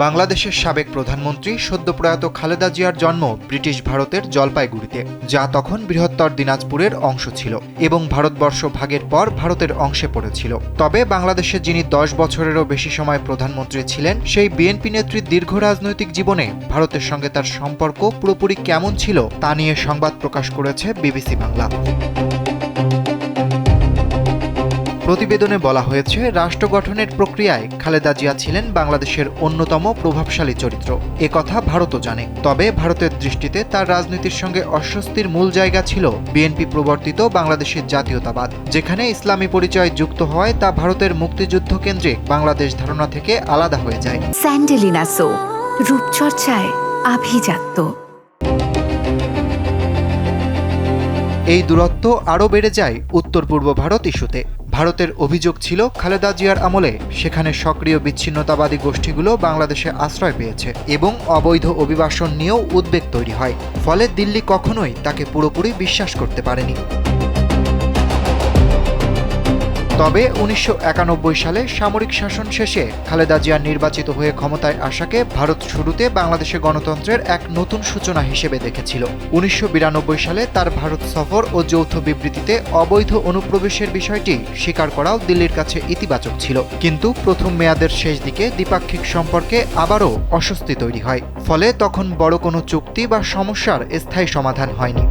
বাংলাদেশের সাবেক প্রধানমন্ত্রী সদ্যপ্রয়াত খালেদা জিয়ার জন্ম ব্রিটিশ ভারতের জলপাইগুড়িতে, যা তখন বৃহত্তর দিনাজপুরের অংশ ছিল এবং ভারতবর্ষ ভাগের পর ভারতের অংশে পড়েছিল। তবে বাংলাদেশে যিনি 10 বছরেরও বেশি সময় প্রধানমন্ত্রী ছিলেন, সেই বিএনপি নেত্রীর দীর্ঘ রাজনৈতিক জীবনে ভারতের সঙ্গে তার সম্পর্ক পুরোপুরি কেমন ছিল তা নিয়ে সংবাদ প্রকাশ করেছে বিবিসি বাংলা। প্রতিবেদনে বলা হয়েছে, রাষ্ট্র গঠনের প্রক্রিয়ায় খালেদা জিয়া ছিলেন বাংলাদেশের অন্যতম প্রভাবশালী চরিত্র। একথা ভারতও জানে। তবে ভারতের দৃষ্টিতে তার রাজনীতির সঙ্গে অস্বস্তির মূল জায়গা ছিল বিএনপি প্রবর্তিত বাংলাদেশের জাতীয়তাবাদ, যেখানে ইসলামী পরিচয় যুক্ত হওয়ায় তা ভারতের মুক্তিযুদ্ধ কেন্দ্রিক বাংলাদেশ ধারণা থেকে আলাদা হয়ে যায়। স্যান্ডেলিনা সো, রূপচর্চায় আভিজাত্য। এই দূরত্ব আরও বেড়ে যায় উত্তর পূর্ব ভারত ইস্যুতে। ভারতের অভিযোগ ছিল, খালেদা জিয়ার আমলে সেখানে সক্রিয় বিচ্ছিন্নতাবাদী গোষ্ঠীগুলো বাংলাদেশে আশ্রয় পেয়েছে এবং অবৈধ অভিবাসন নিয়েও উদ্বেগ তৈরি হয়। ফলে দিল্লি কখনোই তাকে পুরোপুরি বিশ্বাস করতে পারেনি। তবে 1991 সালে সামরিক শাসন শেষে খালেদা জিয়া নির্বাচিত হয়ে ক্ষমতায় আসাকে ভারত শুরুতে বাংলাদেশে গণতন্ত্রের এক নতুন সূচনা হিসেবে দেখেছিল। 1992 সালে তার ভারত সফর ও যৌথ বিবৃতিতে অবৈধ অনুপ্রবেশের বিষয়টি স্বীকার করাও দিল্লির কাছে ইতিবাচক ছিল। কিন্তু প্রথম মেয়াদের শেষ দিকে দ্বিপাক্ষিক সম্পর্কে আবারও অস্বস্তি তৈরি হয়। ফলে তখন বড় কোনো চুক্তি বা সমস্যার স্থায়ী সমাধান হয়নি।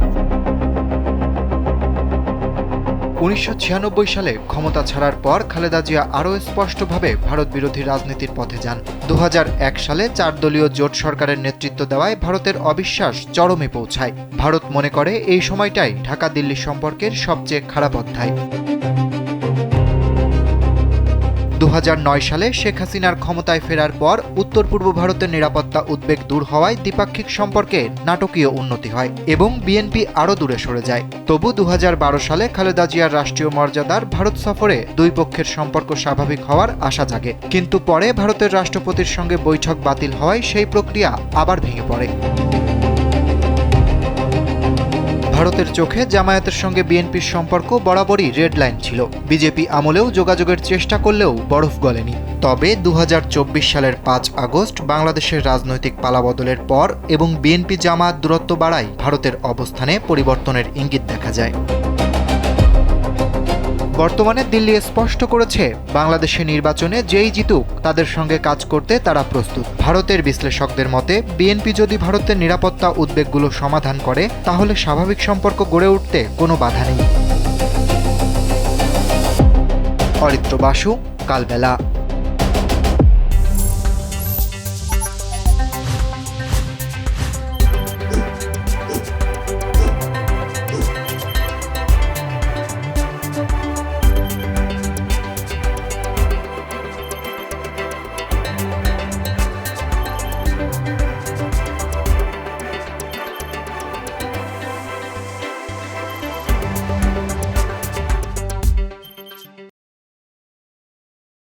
1996 সালে ক্ষমতা ছাড়ার পর খালেদা জিয়া আরও স্পষ্টভাবে ভারত বিরোধী রাজনীতির পথে যান। 2001 সালে 4 দলীয় জোট সরকারের নেতৃত্ব দেওয়ায় ভারতের অবিশ্বাস চরমে পৌঁছায়। ভারত মনে করে এই সময়টাই ঢাকা দিল্লি সম্পর্কের সবচেয়ে খারাপ অধ্যায়। 2009 সালে শেখ হাসিনার ক্ষমতায় ফেরার পর উত্তর পূর্ব ভারতের নিরাপত্তা উদ্বেগ দূর হওয়ায় দ্বিপাক্ষিক সম্পর্কে নাটকীয় উন্নতি হয় এবং বিএনপি আরও দূরে সরে যায়। তবু 2012 সালে খালেদা জিয়ার রাষ্ট্রীয় মর্যাদার ভারত সফরে দুই পক্ষের সম্পর্ক স্বাভাবিক হওয়ার আশা জাগে। কিন্তু পরে ভারতের রাষ্ট্রপতির সঙ্গে বৈঠক বাতিল হওয়ায় সেই প্রক্রিয়া আবার ভেঙে পড়ে। ভারতের চোখে জামায়াতের সঙ্গে বিএনপির সম্পর্ক বরাবরই রেড লাইন ছিল। বিজেপি আমলেও যোগাযোগের চেষ্টা করলেও বরফ গলেনি। তবে 2024 সালের 5 আগস্ট বাংলাদেশের রাজনৈতিক পালাবদলের পর এবং বিএনপি জামায়াত দূরত্ব বাড়ায় ভারতের অবস্থানে পরিবর্তনের ইঙ্গিত দেখা যায়। বর্তমানে দিল্লি স্পষ্ট করেছে, বাংলাদেশের নির্বাচনে যেই জিতুক তাদের সঙ্গে কাজ করতে তারা প্রস্তুত। ভারতের বিশ্লেষকদের মতে, বিএনপি যদি ভারতের নিরাপত্তা উদ্বেগগুলো সমাধান করে, তাহলে স্বাভাবিক সম্পর্ক গড়ে উঠতে কোনো বাধা নেই। অরিত্র বাসু, কালবেলা।